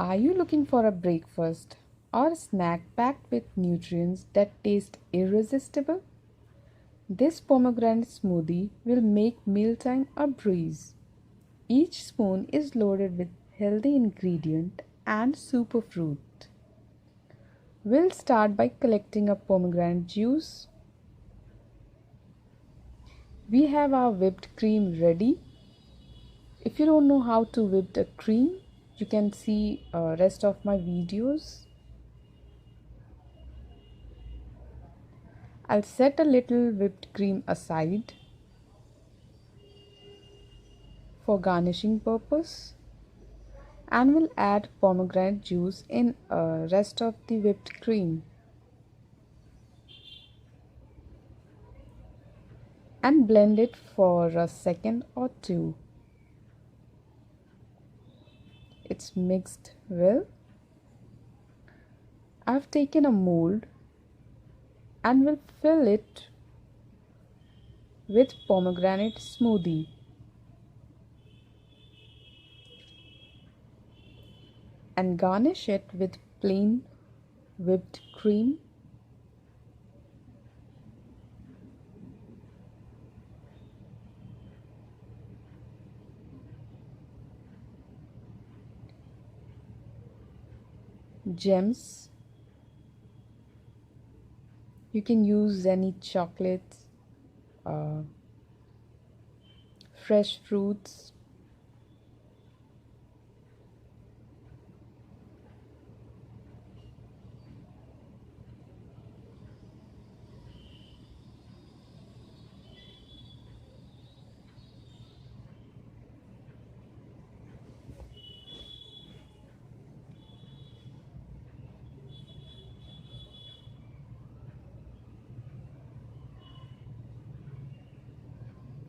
Are you looking for a breakfast or a snack packed with nutrients that taste irresistible? This pomegranate smoothie will make mealtime a breeze. Each spoon is loaded with healthy ingredient and superfruit. We'll start by collecting a pomegranate juice. We have our whipped cream ready. If you don't know how to whip a cream, you can see rest of my videos. I'll set a little whipped cream aside for garnishing purpose, and we'll add pomegranate juice in rest of the whipped cream and blend it for a second or two. It's mixed well. I've taken a mold and will fill it with pomegranate smoothie. And garnish it with plain whipped cream. Gems. You can use any chocolates, fresh fruits.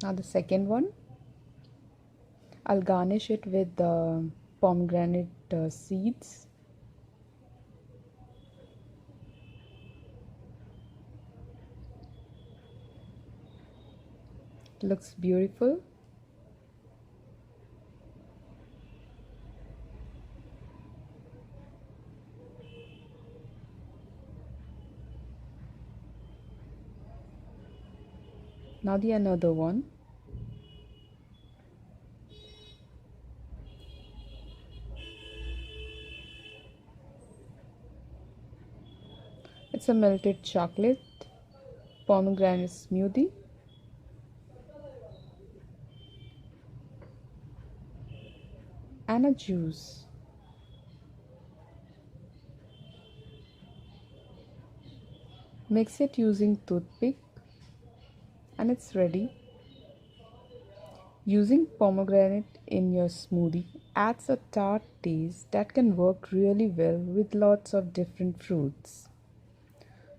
Now the second one, I'll garnish it with the pomegranate seeds. Looks beautiful. Now the another one. It's a melted chocolate pomegranate smoothie. And a juice. Mix it using toothpick and it's ready. Using pomegranate in your smoothie adds a tart taste that can work really well with lots of different fruits.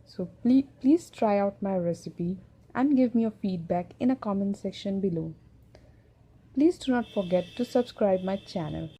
So please try out my recipe and give me your feedback in a comment section below. Please do not forget to subscribe my channel.